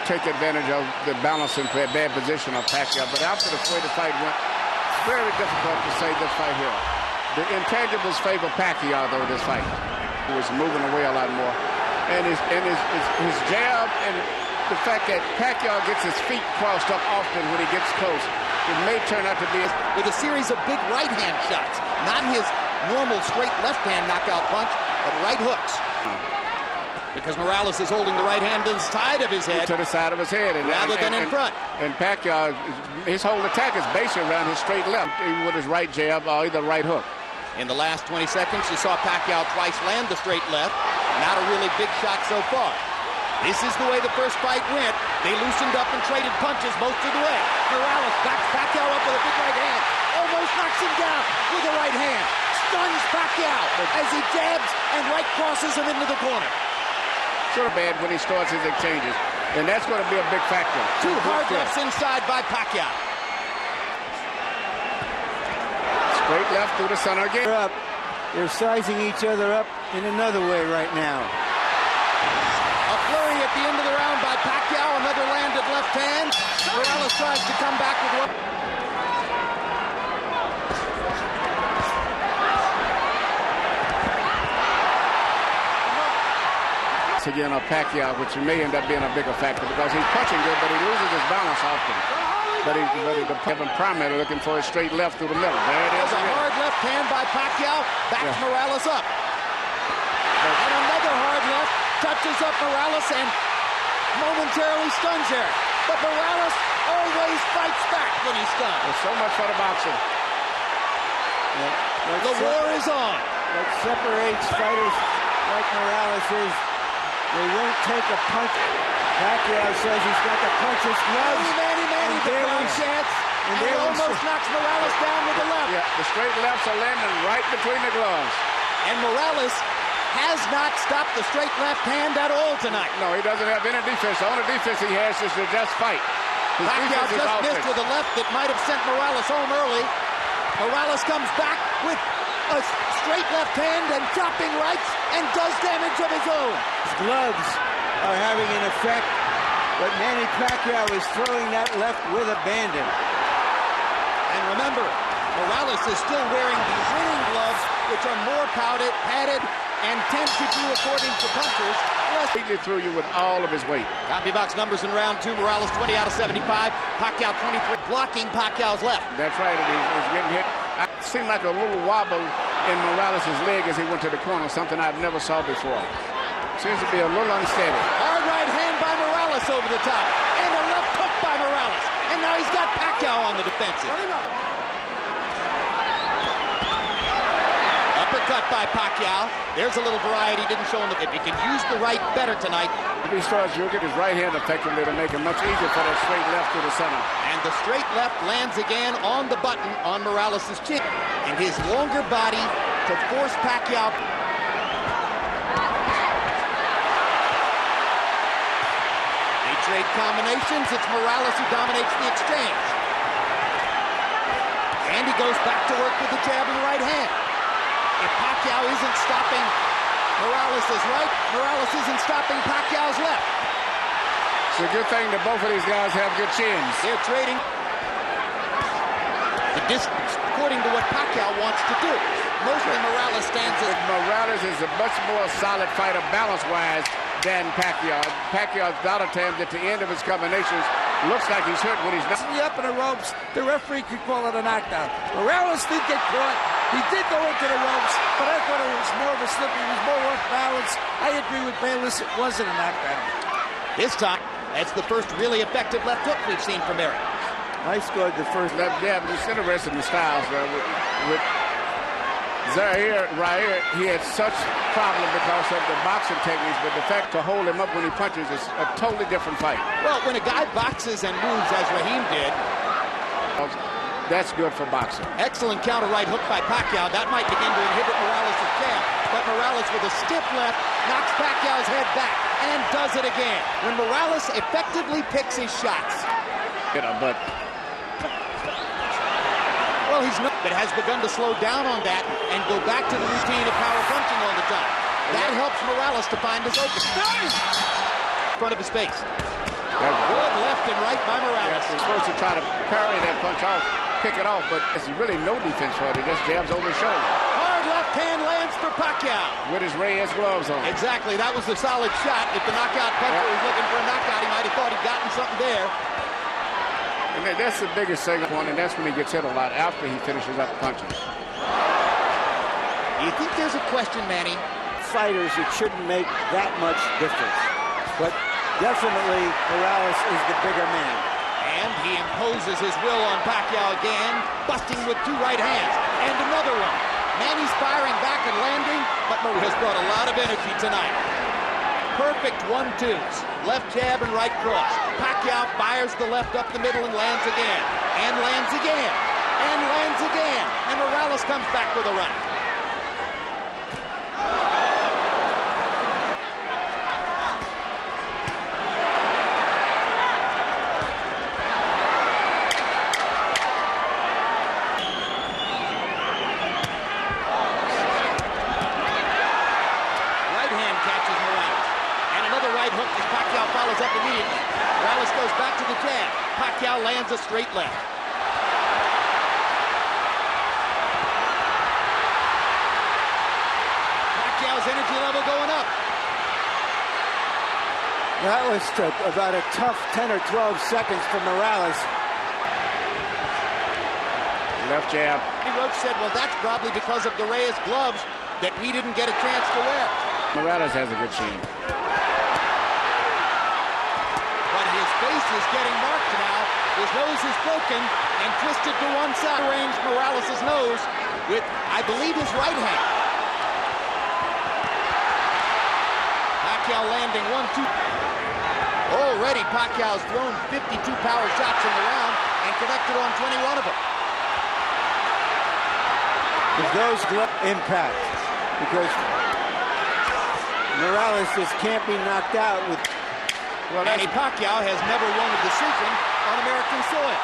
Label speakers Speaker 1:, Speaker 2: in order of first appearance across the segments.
Speaker 1: take advantage of the balance and bad position of Pacquiao. But after the way the fight went, very difficult to say this fight here. The intangibles favor Pacquiao, though, this fight. He was moving away a lot more. And his jab and the fact that Pacquiao gets his feet crossed up often when he gets close, it may turn out to be
Speaker 2: with a series of big right-hand shots. Not his normal straight left-hand knockout punch, but right hooks. Because Morales is holding the right hand to the side of his head.
Speaker 1: To the side of his head.
Speaker 2: Rather than in front.
Speaker 1: And Pacquiao, his whole attack is based around his straight left, with his right jab or either right hook.
Speaker 2: In the last 20 seconds, you saw Pacquiao twice land the straight left. Not a really big shot so far. This is the way the first fight went. They loosened up and traded punches most of the way. Morales backs Pacquiao up with a big right hand. Almost knocks him down with a right hand. Stuns Pacquiao as he jabs and right crosses him into the corner.
Speaker 1: Sort of bad when he starts his exchanges. And that's going to be a big factor.
Speaker 2: Two hard lefts inside by Pacquiao.
Speaker 1: Straight left through the center again.
Speaker 3: They're sizing each other up in another way right now.
Speaker 2: A flurry at the end of the round by Pacquiao. Another landed left hand. Morales tries to come back with one.
Speaker 1: Again of Pacquiao, which may end up being a bigger factor because he's punching good, but he loses his balance often. But Kevin primarily looking for a straight left through the middle. There it is.
Speaker 2: There's a hard left hand by Pacquiao. Backs Morales up. And another hard left touches up Morales and momentarily stuns Erik. But Morales always fights back when he's stunned.
Speaker 1: There's so much for the boxing.
Speaker 2: The war is on.
Speaker 3: What separates fighters like Morales is they won't take a punch. Pacquiao says he's got the puncher's gloves.
Speaker 2: Manny, the ground chance. And he almost knocks Morales down with the left.
Speaker 1: Yeah, the straight lefts are landing right between the gloves.
Speaker 2: And Morales has not stopped the straight left hand at all tonight.
Speaker 1: No, he doesn't have any defense. The only defense he has is to just fight.
Speaker 2: Pacquiao just missed with a left that might have sent Morales home early. Morales comes back with a straight left hand and chopping rights and does damage of his own.
Speaker 3: His gloves are having an effect, but Manny Pacquiao is throwing that left with abandon.
Speaker 2: And remember, Morales is still wearing the winning gloves, which are more padded and tend to do, according to punchers,
Speaker 1: he threw you with all of his weight.
Speaker 2: CompuBox numbers in round 2. Morales 20 out of 75. Pacquiao 23, blocking Pacquiao's left.
Speaker 1: That's right. He's getting hit. It seemed like a little wobble in Morales' leg as he went to the corner, something I've never saw before. Seems to be a little unsteady.
Speaker 2: Hard right hand by Morales over the top. And a left hook by Morales. And now he's got Pacquiao on the defensive. Uppercut by Pacquiao. There's a little variety. Didn't show him if he can use the right better tonight.
Speaker 1: If he starts using his right hand effectively, it'll make it much easier for that straight left to the center.
Speaker 2: And the straight left lands again on the button on Morales' chin. And his longer body to force Pacquiao. They trade combinations. It's Morales who dominates the exchange. And he goes back to work with the jab and right hand. If Pacquiao isn't stopping Morales' right, Morales isn't stopping Pacquiao's left.
Speaker 1: It's a good thing that both of these guys have good chins.
Speaker 2: They're trading the distance according to what Pacquiao wants to do. Mostly Morales stands as...
Speaker 1: Morales is a much more solid fighter balance-wise than Pacquiao. Pacquiao's a lot of times at the end of his combinations looks like he's hurt when he's not.
Speaker 3: Up in the ropes, the referee could call it a knockdown. Morales did get caught. He did go into the ropes, but I thought it was more of a slip. He was more off balance. I agree with Bayless. It wasn't a knockdown.
Speaker 2: This time, that's the first really effective left hook we've seen from Erik.
Speaker 3: I scored the first.
Speaker 1: Yeah, but it's interesting the styles. With Zaire, he had such problem because of the boxing techniques, but the fact to hold him up when he punches is a totally different fight.
Speaker 2: Well, when a guy boxes and moves as Raheem did,
Speaker 1: that's good for boxing.
Speaker 2: Excellent counter right hook by Pacquiao. That might begin to inhibit Morales' jab. But Morales with a stiff left knocks Pacquiao's head back and does it again. When Morales effectively picks his shots.
Speaker 1: But
Speaker 2: well, he's not, but has begun to slow down on that and go back to the routine of power punching all the time. That helps Morales to find his opening. In front of his face.
Speaker 1: That
Speaker 2: by Morales.
Speaker 1: He's supposed to try to parry that punch off, pick it off, but there's really no defense for it. He just jabs over his shoulder.
Speaker 2: Hard left hand lands for Pacquiao.
Speaker 1: With his Reyes gloves on.
Speaker 2: Exactly, that was a solid shot. If the knockout puncher was looking for a knockout, he might have thought he'd gotten something there.
Speaker 1: And that's the biggest single one, and that's when he gets hit a lot, after he finishes up punches.
Speaker 2: You think there's a question, Manny?
Speaker 4: Fighters, it shouldn't make that much difference. But definitely, Morales is the bigger man.
Speaker 2: And he imposes his will on Pacquiao again, busting with two right hands. And another one. Manny's firing back and landing, but Morales has brought a lot of energy tonight. Perfect 1-2s. Left jab and right cross. Pacquiao fires the left up the middle and lands again. And lands again. And lands again. And Morales comes back with a right. Hook as Pacquiao follows up immediately. Morales goes back to the jab. Pacquiao lands a straight left. Pacquiao's energy level going up.
Speaker 4: That was about a tough 10 or 12 seconds for Morales.
Speaker 1: Left jab.
Speaker 2: Roach said, well, that's probably because of the Reyes gloves that we didn't get a chance to wear.
Speaker 1: Morales has a good chin.
Speaker 2: His face is getting marked now. His nose is broken and twisted to one side. Range Morales' nose with, I believe, his right hand. Pacquiao landing 1-2. Already Pacquiao's thrown 52 power shots in the round and connected on 21 of them.
Speaker 4: With those impact, because Morales just can't be knocked out with.
Speaker 2: Well, Manny Pacquiao has never won a decision on American soil.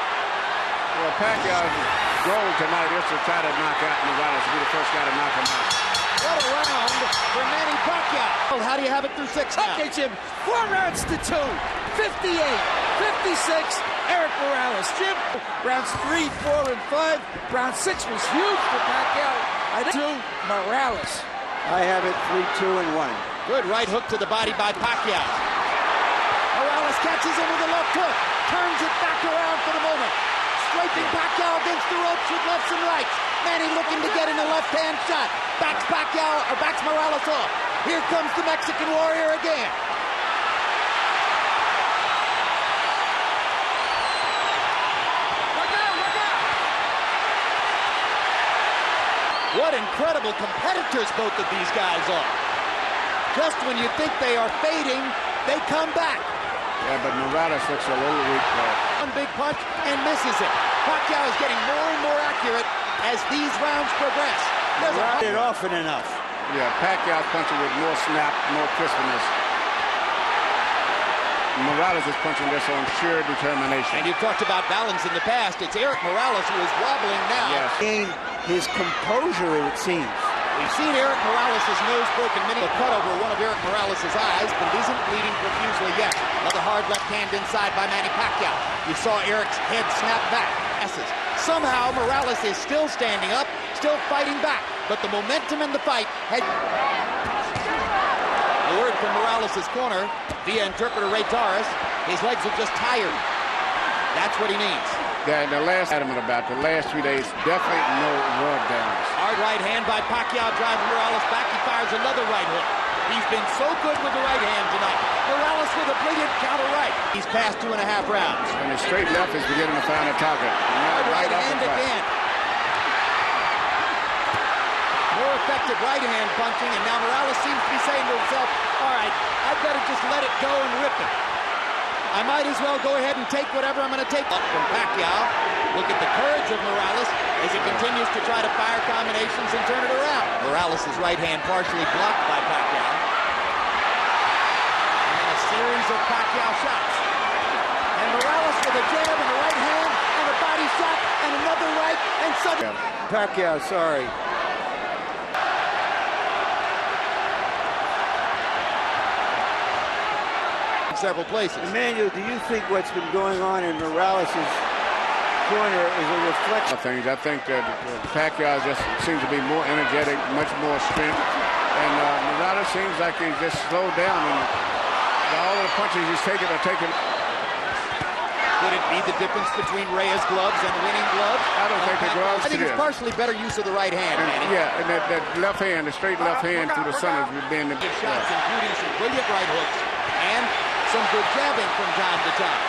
Speaker 1: Well, Pacquiao's goal tonight is to try to knock out Morales, to be the first guy to knock him out.
Speaker 2: What a round for Manny Pacquiao. Well, how do you have it through 6 now?
Speaker 3: Okay, Jim. 4 rounds to 2. 58, 56, Erik Morales. Jim, rounds 3, 4, and 5. Round 6 was huge for Pacquiao. To Morales.
Speaker 4: I have it 3-2 and 1.
Speaker 2: Good right hook to the body by Pacquiao. Morales catches him with a left hook, turns it back around for the moment. Scraping Pacquiao against the ropes with lefts and rights. Manny looking to get in a left-hand shot. Backs Morales off. Here comes the Mexican Warrior again. What incredible competitors both of these guys are. Just when you think they are fading, they come back.
Speaker 1: Yeah, but Morales looks a little weak there.
Speaker 2: One big punch and misses it. Pacquiao is getting more and more accurate as these rounds progress.
Speaker 4: Not it often enough.
Speaker 1: Yeah, Pacquiao's punching with more snap, more crispness. Morales is punching this on sheer determination.
Speaker 2: And you've talked about balance in the past. It's Erik Morales who is wobbling now.
Speaker 1: Yes.
Speaker 4: Gain his composure, it seems.
Speaker 2: We've seen Erik Morales' nose broken. Many a cut over one of Erik Morales' eyes, but isn't bleeding profusely yet. Another hard left hand inside by Manny Pacquiao. You saw Erik's head snap back. Somehow Morales is still standing up, still fighting back, but the momentum in the fight had... The word from Morales' corner via interpreter Ray Torres, his legs are just tired. That's what he needs.
Speaker 1: The last adamant about the last 3 days, definitely no rub downs.
Speaker 2: Hard right hand by Pacquiao drives Morales back. He fires another right hook. He's been so good with the right hand tonight. Morales with a brilliant counter right. He's passed 2.5 rounds.
Speaker 1: And his straight left is beginning to find a target.
Speaker 2: Hard right hand again. More effective right hand punching, and now Morales seems to be saying to himself, all right, I better just let it go and rip it. I might as well go ahead and take whatever I'm going to take. Up from Pacquiao. Look at the courage of Morales as he continues to try to fire combinations and turn it around. Morales' right hand partially blocked by Pacquiao. And then a series of Pacquiao shots. And Morales with a jab in the right hand and a body shot and another right and suddenly...
Speaker 4: Pacquiao, sorry.
Speaker 2: several places.
Speaker 4: Emmanuel, do you think what's been going on in Morales' corner is a reflection?
Speaker 1: I think that Pacquiao just seems to be more energetic, much more strength. And Morales seems like he's just slowed down. And all of the punches he's taking are taken.
Speaker 2: Could it be the difference between Reyes' gloves and winning gloves?
Speaker 1: I don't think the gloves.
Speaker 2: I think it's partially better use of the right hand, Manny.
Speaker 1: Yeah, and that left hand, the straight left hand through the center has been the
Speaker 2: Good shots, including some brilliant right hooks and some good jabbing from time to time.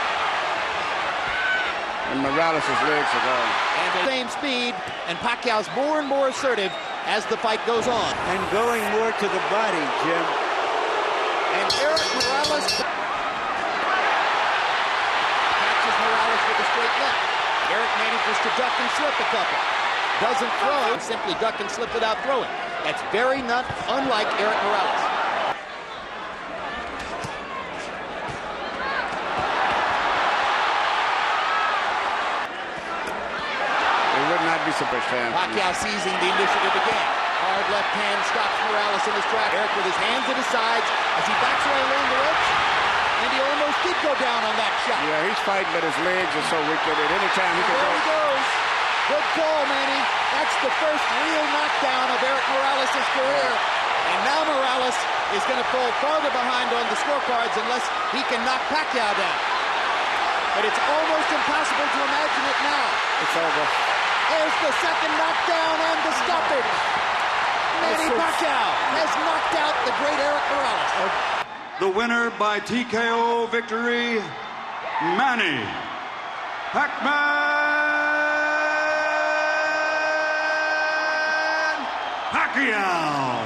Speaker 1: And Morales' legs are gone.
Speaker 2: And the same speed, and Pacquiao's more and more assertive as the fight goes on.
Speaker 4: And going more to the body, Jim.
Speaker 2: And Erik Morales catches Morales with a straight left. Erik manages to duck and slip a couple. Doesn't throw, simply duck and slip without throwing. That's very not unlike Erik Morales.
Speaker 1: It would not be surprised.
Speaker 2: Pacquiao seizing the initiative again. Hard left hand stops Morales in his track. Erik with his hands at his sides as he backs away along the ropes. And he almost did go down on that shot.
Speaker 1: Yeah, he's fighting, but his legs are so weak that at any time he can
Speaker 2: There
Speaker 1: go.
Speaker 2: he goes. Good call, Manny. That's the first real knockdown of Erik Morales' career. And now Morales is going to fall farther behind on the scorecards unless he can knock Pacquiao down. But it's almost impossible to imagine it now.
Speaker 1: It's over.
Speaker 2: There's the second knockdown and the stoppage. Manny Pacquiao has knocked out the great Erik Morales.
Speaker 5: The winner by TKO victory, Manny Pacquiao.